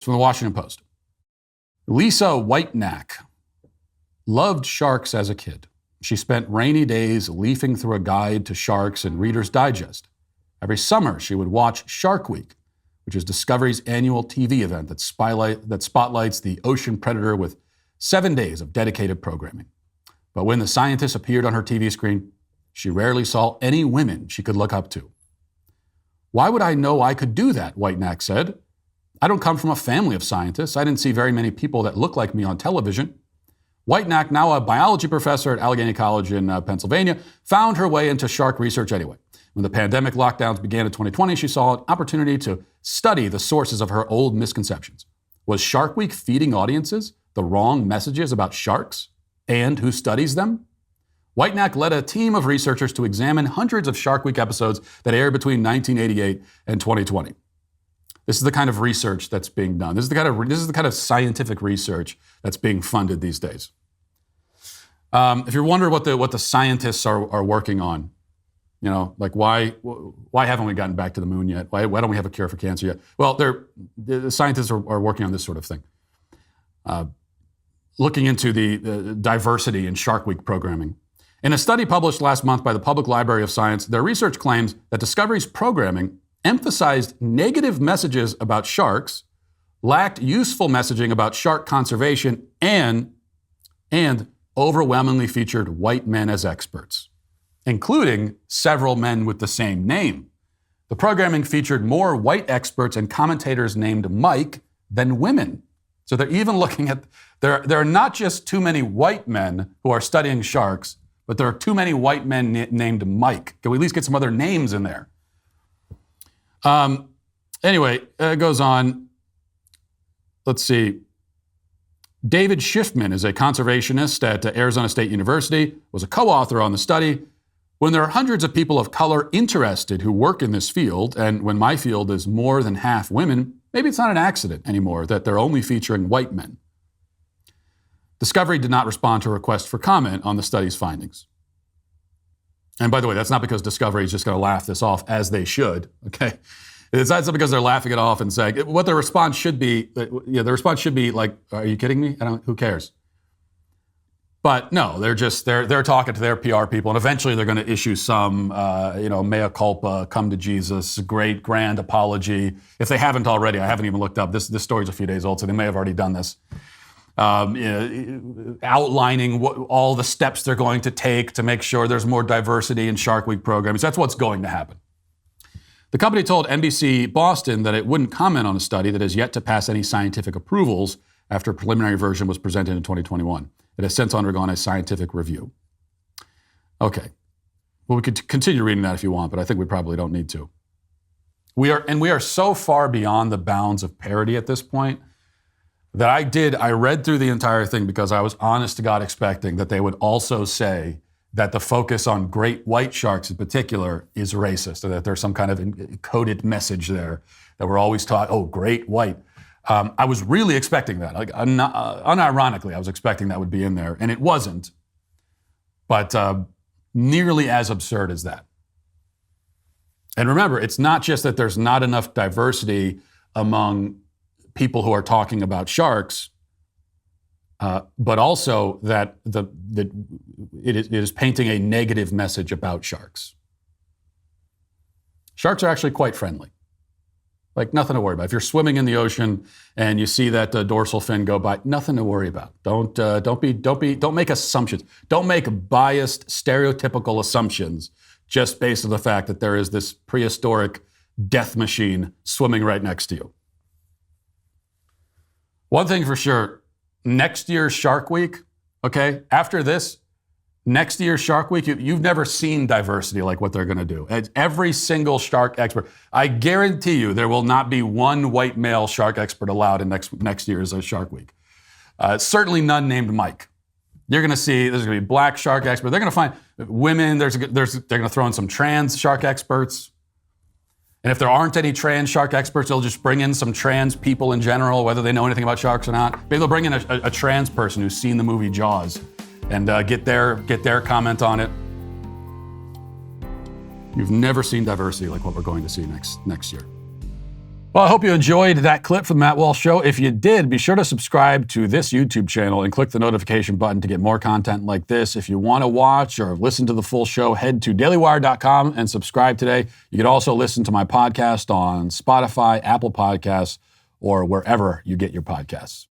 from the Washington Post. Lisa Whitenack loved sharks as a kid. She spent rainy days leafing through a guide to sharks in Reader's Digest. Every summer, she would watch Shark Week, which is Discovery's annual TV event that spotlights the ocean predator with 7 days of dedicated programming. But when the scientists appeared on her TV screen, she rarely saw any women she could look up to. Why would I know I could do that, Whitenack said. I don't come from a family of scientists. I didn't see very many people that look like me on television. Whitenack, now a biology professor at Allegheny College in Pennsylvania, found her way into shark research anyway. When the pandemic lockdowns began in 2020, she saw an opportunity to study the sources of her old misconceptions. Was Shark Week feeding audiences the wrong messages about sharks and who studies them? Whitenack led a team of researchers to examine hundreds of Shark Week episodes that aired between 1988 and 2020. This is the kind of research that's being done. This is the kind of scientific research that's being funded these days. If you're wondering what the scientists are working on, like why haven't we gotten back to the moon yet? Why don't we have a cure for cancer yet? Well, the scientists are working on this sort of thing. Looking into the diversity in Shark Week programming. In a study published last month by the Public Library of Science, their research claims that Discovery's programming emphasized negative messages about sharks, lacked useful messaging about shark conservation, and overwhelmingly featured white men as experts, including several men with the same name. The programming featured more white experts and commentators named Mike than women. So they're even looking at, there are not just too many white men who are studying sharks, but there are too many white men named Mike. Can we at least get some other names in there? Anyway, it goes on. Let's see. David Schiffman is a conservationist at Arizona State University, was a co-author on the study. When there are hundreds of people of color interested who work in this field, and when my field is more than half women, maybe it's not an accident anymore that they're only featuring white men. Discovery did not respond to a request for comment on the study's findings. And by the way, that's not because Discovery is just going to laugh this off, as they should, okay? It's not because they're laughing it off and saying, what their response should be, the response should be like, are you kidding me? Who cares? But no, they're talking to their PR people, and eventually they're going to issue some, mea culpa, come to Jesus, great grand apology. If they haven't already, I haven't even looked up. This story's a few days old, so they may have already done this. Outlining all the steps they're going to take to make sure there's more diversity in Shark Week programs. That's what's going to happen. The company told NBC Boston that it wouldn't comment on a study that has yet to pass any scientific approvals after a preliminary version was presented in 2021. It has since undergone a scientific review. Okay. Well, we could continue reading that if you want, but I think we probably don't need to. We are so far beyond the bounds of parody at this point that I read through the entire thing because I was honest to God expecting that they would also say that the focus on great white sharks in particular is racist, or that there's some kind of encoded message there that we're always taught, oh, great white. I was really expecting that. Unironically, I was expecting that would be in there, and it wasn't. But nearly as absurd as that. And remember, it's not just that there's not enough diversity among people who are talking about sharks, but also that it is painting a negative message about sharks. Sharks are actually quite friendly. Like, nothing to worry about. If you're swimming in the ocean and you see that dorsal fin go by, nothing to worry about. Don't make assumptions. Don't make biased, stereotypical assumptions just based on the fact that there is this prehistoric death machine swimming right next to you. One thing for sure, next year's Shark Week, okay, after this, next year's Shark Week, you've never seen diversity like what they're going to do. Every single shark expert, I guarantee you there will not be one white male shark expert allowed in next year's Shark Week. Certainly none named Mike. You're going to see, there's going to be black shark experts. They're going to find women, they're going to throw in some trans shark experts. And if there aren't any trans shark experts, they'll just bring in some trans people in general, whether they know anything about sharks or not. Maybe they'll bring in a trans person who's seen the movie Jaws and get their comment on it. You've never seen diversity like what we're going to see next year. Well, I hope you enjoyed that clip from the Matt Walsh Show. If you did, be sure to subscribe to this YouTube channel and click the notification button to get more content like this. If you want to watch or listen to the full show, head to dailywire.com and subscribe today. You can also listen to my podcast on Spotify, Apple Podcasts, or wherever you get your podcasts.